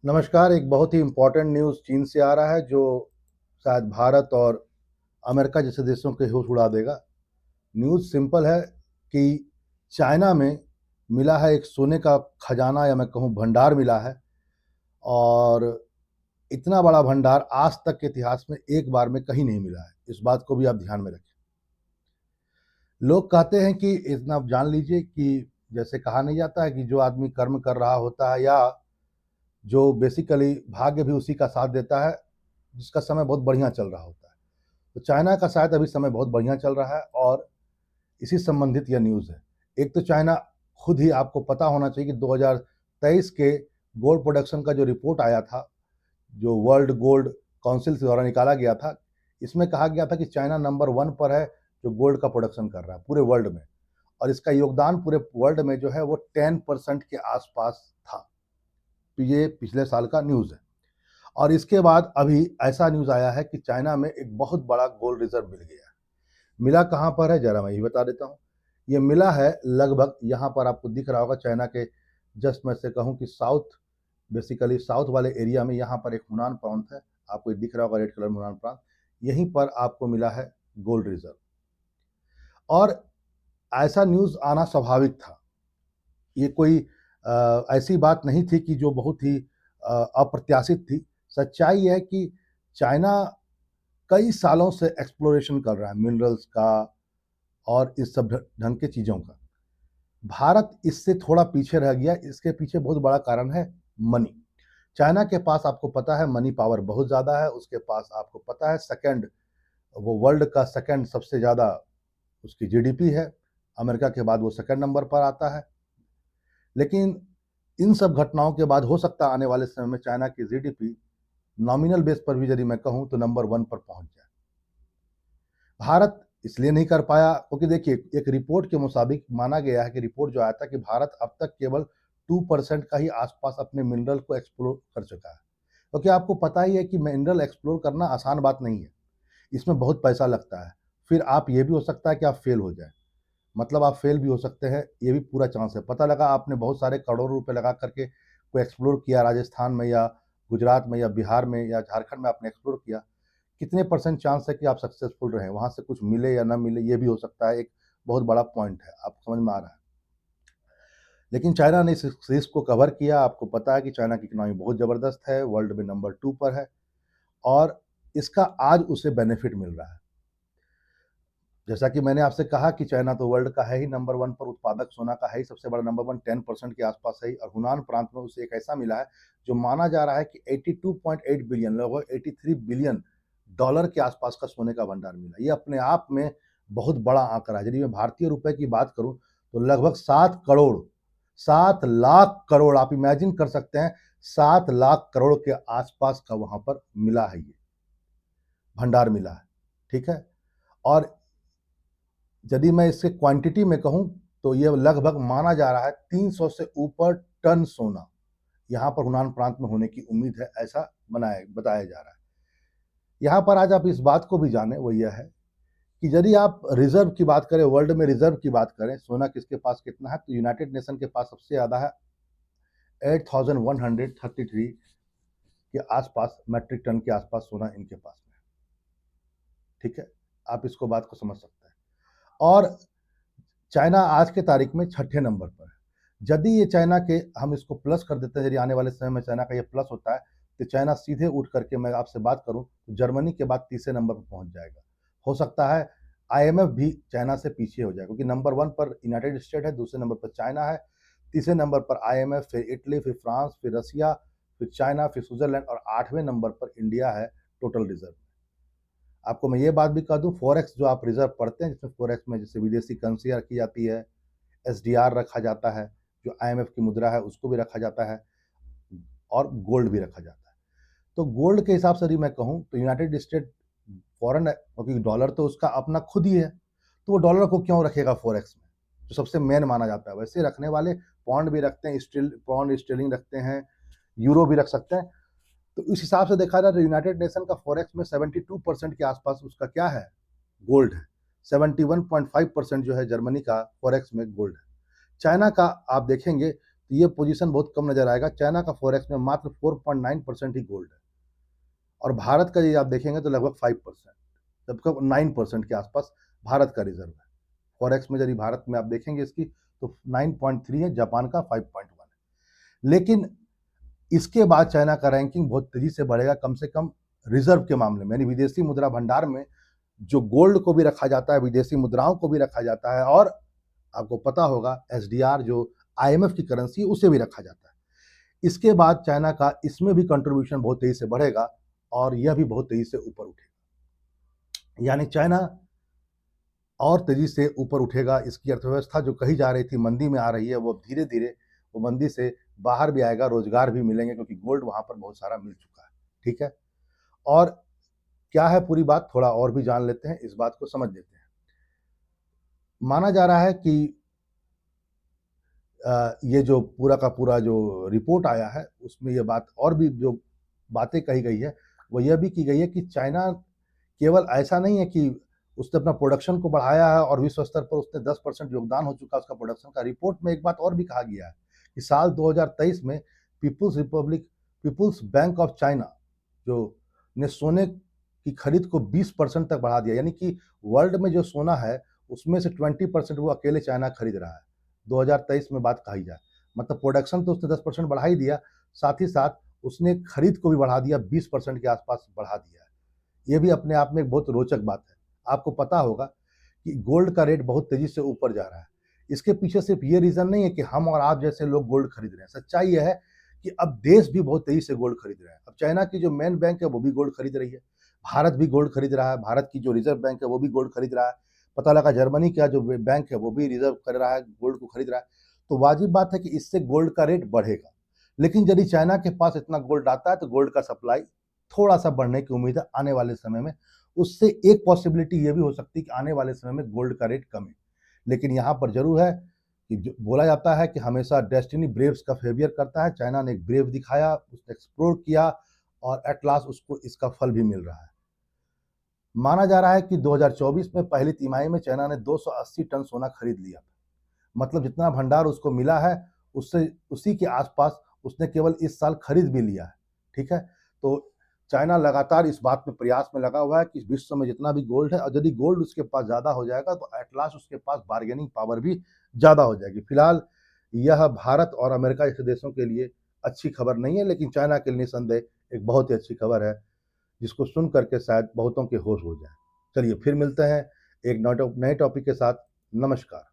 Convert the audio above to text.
नमस्कार। एक बहुत ही इम्पोर्टेंट न्यूज़ चीन से आ रहा है जो शायद भारत और अमेरिका जैसे देशों के होश उड़ा देगा। न्यूज़ सिंपल है कि चाइना में मिला है एक सोने का खजाना या मैं कहूँ भंडार मिला है और इतना बड़ा भंडार आज तक के इतिहास में एक बार में कहीं नहीं मिला है। इस बात को भी आप ध्यान में रखें। लोग कहते हैं कि इतना आप जान लीजिए कि जैसे कहा नहीं जाता है कि जो आदमी कर्म कर रहा होता है या जो बेसिकली भाग्य भी उसी का साथ देता है जिसका समय बहुत बढ़िया चल रहा होता है। तो चाइना का शायद अभी समय बहुत बढ़िया चल रहा है और इसी संबंधित यह न्यूज़ है। एक तो चाइना खुद ही आपको पता होना चाहिए कि 2023 के गोल्ड प्रोडक्शन का जो रिपोर्ट आया था, जो वर्ल्ड गोल्ड काउंसिल द्वारा निकाला गया था, इसमें कहा गया था कि चाइना नंबर 1 पर है जो गोल्ड का प्रोडक्शन कर रहा है पूरे वर्ल्ड में और इसका योगदान पूरे वर्ल्ड में जो है वो 10% के आसपास था। तो ये पिछले साल का न्यूज़ है। और इसके बाद अभी ऐसा न्यूज़ आया है कि चाइना में एक बहुत बड़ा गोल्ड रिजर्व मिल गया है। मिला कहाँ पर है ज़रा मैं ये बता देता हूँ। ये मिला है लगभग यहाँ पर आपको दिख रहा होगा चाइना के जस्ट मैं से कहूँ कि साउथ बेसिकली साउथ वाले एरिया में यहाँ पर एक हुनान प्रांत है। आपको ये दिख रहा होगा रेड कलर में हुनान प्रांत। यहीं पर आपको मिला है गोल्ड रिजर्व और ऐसा न्यूज़ आना स्वाभाविक था। ये कोई ऐसी बात नहीं थी कि जो बहुत ही अप्रत्याशित थी। सच्चाई है कि चाइना कई सालों से एक्सप्लोरेशन कर रहा है मिनरल्स का और इस सब ढंग के चीज़ों का। भारत इससे थोड़ा पीछे रह गया। इसके पीछे बहुत बड़ा कारण है मनी। चाइना के पास आपको पता है मनी पावर बहुत ज़्यादा है। उसके पास आपको पता है सेकंड वो वर्ल्ड का सेकंड सबसे ज़्यादा उसकी जीडीपी है। अमेरिका के बाद वो सेकंड नंबर पर आता है। लेकिन इन सब घटनाओं के बाद हो सकता है आने वाले समय में चाइना की जीडीपी नॉमिनल बेस पर भी यदि मैं कहूँ तो नंबर 1 पर पहुँच जाए। भारत इसलिए नहीं कर पाया क्योंकि देखिए एक रिपोर्ट के मुताबिक माना गया है कि रिपोर्ट जो आया था कि भारत अब तक केवल 2% का ही आसपास अपने मिनरल को एक्सप्लोर कर चुका है। क्योंकि आपको पता ही है कि मिनरल एक्सप्लोर करना आसान बात नहीं है। इसमें बहुत पैसा लगता है। फिर आप ये भी हो सकता है कि आप फेल हो जाए। मतलब आप फेल भी हो सकते हैं, ये भी पूरा चांस है। पता लगा आपने बहुत सारे करोड़ों रुपए लगा करके कोई एक्सप्लोर किया राजस्थान में या गुजरात में या बिहार में या झारखंड में आपने एक्सप्लोर किया। कितने परसेंट चांस है कि आप सक्सेसफुल रहें, वहाँ से कुछ मिले या ना मिले, ये भी हो सकता है। एक बहुत बड़ा पॉइंट है, आपको समझ में आ रहा है। लेकिन चाइना ने इस रिस्क को कवर किया। आपको पता है कि चाइना की इकोनॉमी बहुत ज़बरदस्त है, वर्ल्ड में नंबर 2 पर है और इसका आज उसे बेनिफिट मिल रहा है। जैसा कि मैंने आपसे कहा कि चाइना तो वर्ल्ड का है ही नंबर 1 पर, उत्पादक सोना का है ही सबसे बड़ा नंबर 1, 10% के आसपास है ही और हुनान प्रांत में उसे एक ऐसा मिला है जो माना जा रहा है कि 82.8 बिलियन लगभग 83 बिलियन डॉलर के आसपास का सोने का भंडार मिला। ये अपने आप में बहुत बड़ा आंकड़ा है। यदि मैं भारतीय रुपए की बात करूं तो लगभग 7 करोड़ 7 लाख करोड़ आप इमेजिन कर सकते हैं 7 लाख करोड़ के आसपास का वहां पर मिला है। ये भंडार मिला है। ठीक है। और यदि मैं इसके क्वांटिटी में कहूँ तो ये लगभग माना जा रहा है 300 से ऊपर टन सोना यहाँ पर हुनान प्रांत में होने की उम्मीद है। ऐसा बताया जा रहा है। यहाँ पर आज आप इस बात को भी जानें, वो यह है कि यदि आप रिजर्व की बात करें, वर्ल्ड में रिजर्व की बात करें, सोना किसके पास कितना है, तो यूनाइटेड नेशन के पास सबसे ज़्यादा है 8133 के आसपास मेट्रिक टन के आसपास सोना इनके पास में है। ठीक है, आप इसको बात को समझ सकते हैं। और चाइना आज के तारीख में 6ठे नंबर पर है। यदि ये चाइना के हम इसको प्लस कर देते हैं, यदि आने वाले समय में चाइना का ये प्लस होता है तो चाइना सीधे उठ करके मैं आपसे बात करूं तो जर्मनी के बाद तीसरे नंबर पर पहुंच जाएगा। हो सकता है आईएमएफ भी चाइना से पीछे हो जाए क्योंकि नंबर 1 पर यूनाइटेड स्टेट है, दूसरे नंबर पर चाइना है, तीसरे नंबर पर आईएमएफ, फिर इटली, फिर फ्रांस, फिर रसिया, फिर चाइना, फिर स्विट्जरलैंड और 8वें नंबर पर इंडिया है टोटल रिजर्व। आपको मैं ये बात भी कह दूं, फॉरेक्स जो आप रिजर्व पढ़ते हैं जिसमें फॉरेक्स में जैसे विदेशी करेंसी रखी जाती है, एसडीआर रखा जाता है, जो आईएमएफ की मुद्रा है उसको भी रखा जाता है और गोल्ड भी रखा जाता है। तो गोल्ड के हिसाब से यदि मैं कहूँ तो यूनाइटेड स्टेट फॉरेन है क्योंकि डॉलर तो उसका अपना खुद ही है, तो वो डॉलर को क्यों रखेगा फॉरेक्स में, जो सबसे मेन माना जाता है। वैसे रखने वाले पौंड भी रखते हैं, पौंड स्टर्लिंग रखते हैं, यूरो भी रख सकते हैं। तो इस हिसाब से देखा जाए तो यूनाइटेड नेशन का फॉरेक्स में 72% के आसपास उसका क्या है, गोल्ड है। 71.5% जो है जर्मनी का फॉरेक्स में गोल्ड है। चाइना का आप देखेंगे तो ये पोजीशन बहुत कम नज़र आएगा। चाइना का फॉरेक्स में मात्र 4.9% ही गोल्ड है और भारत का यदि आप देखेंगे तो लगभग 5%, लगभग 9% के आसपास भारत का रिजर्व है। फॉरेक्स में यदि भारत में आप देखेंगे इसकी तो 9.3 है, जापान का 5.1 है। लेकिन इसके बाद चाइना का रैंकिंग बहुत तेजी से बढ़ेगा, कम से कम रिजर्व के मामले में, यानी विदेशी मुद्रा भंडार में जो गोल्ड को भी रखा जाता है, विदेशी मुद्राओं को भी रखा जाता है और आपको पता होगा एसडीआर जो आईएमएफ की करेंसी है उसे भी रखा जाता है। इसके बाद चाइना का इसमें भी कंट्रीब्यूशन बहुत तेजी से बढ़ेगा और यह भी बहुत तेजी से ऊपर उठेगा, यानी चाइना और तेजी से ऊपर उठेगा। इसकी अर्थव्यवस्था जो कही जा रही थी मंदी में आ रही है, वो धीरे धीरे वो मंदी से बाहर भी आएगा, रोजगार भी मिलेंगे क्योंकि गोल्ड वहां पर बहुत सारा मिल चुका है। ठीक है, और क्या है पूरी बात, थोड़ा और भी जान लेते हैं, इस बात को समझ लेते हैं। माना जा रहा है कि ये जो पूरा का पूरा जो रिपोर्ट आया है उसमें ये बात और भी जो बातें कही गई है वो यह भी की गई है कि चाइना केवल ऐसा नहीं है कि उसने अपना प्रोडक्शन को बढ़ाया है और विश्व स्तर पर उसने 10% योगदान हो चुका है उसका प्रोडक्शन का। रिपोर्ट में एक बात और भी कहा गया है कि साल 2023 में पीपुल्स बैंक ऑफ चाइना जो ने सोने की खरीद को 20% तक बढ़ा दिया, यानी कि वर्ल्ड में जो सोना है उसमें से 20% वो अकेले चाइना खरीद रहा है 2023 में बात कही जाए। मतलब प्रोडक्शन तो उसने 10% बढ़ा ही दिया, साथ ही साथ उसने खरीद को भी बढ़ा दिया, 20% के आसपास बढ़ा दिया है। ये भी अपने आप में एक बहुत रोचक बात है। आपको पता होगा कि गोल्ड का रेट बहुत तेजी से ऊपर जा रहा है। इसके पीछे सिर्फ ये रीजन नहीं है कि हम और आप जैसे लोग गोल्ड खरीद रहे हैं। सच्चाई यह है कि अब देश भी बहुत तेजी से गोल्ड खरीद रहे हैं। अब चाइना की जो मेन बैंक है वो भी गोल्ड खरीद रही है, भारत भी गोल्ड खरीद रहा है, भारत की जो रिजर्व बैंक है वो भी गोल्ड खरीद रहा है। पता लगा जर्मनी का जो बैंक है वो भी रिजर्व कर रहा है, गोल्ड को खरीद रहा है। तो वाजिब बात है कि इससे गोल्ड का रेट बढ़ेगा। लेकिन यदि चाइना के पास इतना गोल्ड आता है तो गोल्ड का सप्लाई थोड़ा सा बढ़ने की उम्मीद है आने वाले समय में। उससे एक पॉसिबिलिटी ये भी हो सकती है कि आने वाले समय में गोल्ड का रेट कमे। लेकिन यहाँ पर जरूर है कि जो बोला जाता है कि हमेशा डेस्टिनी ब्रेव्स का फेवियर करता है। चाइना ने एक ब्रेव दिखाया, उसने एक्सप्लोर किया और एट लास्ट उसको इसका फल भी मिल रहा है। माना जा रहा है कि 2024 में पहली तिमाही में चाइना ने 280 टन सोना खरीद लिया था। मतलब जितना भंडार उसको मिला है उससे उसी के आसपास उसने केवल इस साल खरीद भी लिया है। ठीक है, तो चाइना लगातार इस बात में प्रयास में लगा हुआ है कि विश्व में जितना भी गोल्ड है और यदि गोल्ड उसके पास ज़्यादा हो जाएगा तो एट लास्ट उसके पास बार्गेनिंग पावर भी ज़्यादा हो जाएगी। फिलहाल यह भारत और अमेरिका जैसे देशों के लिए अच्छी खबर नहीं है, लेकिन चाइना के लिए निसंदेह एक बहुत ही अच्छी खबर है जिसको सुन करके शायद बहुतों के होश हो जाए। चलिए फिर मिलते हैं एक नए टॉपिक के साथ। नमस्कार।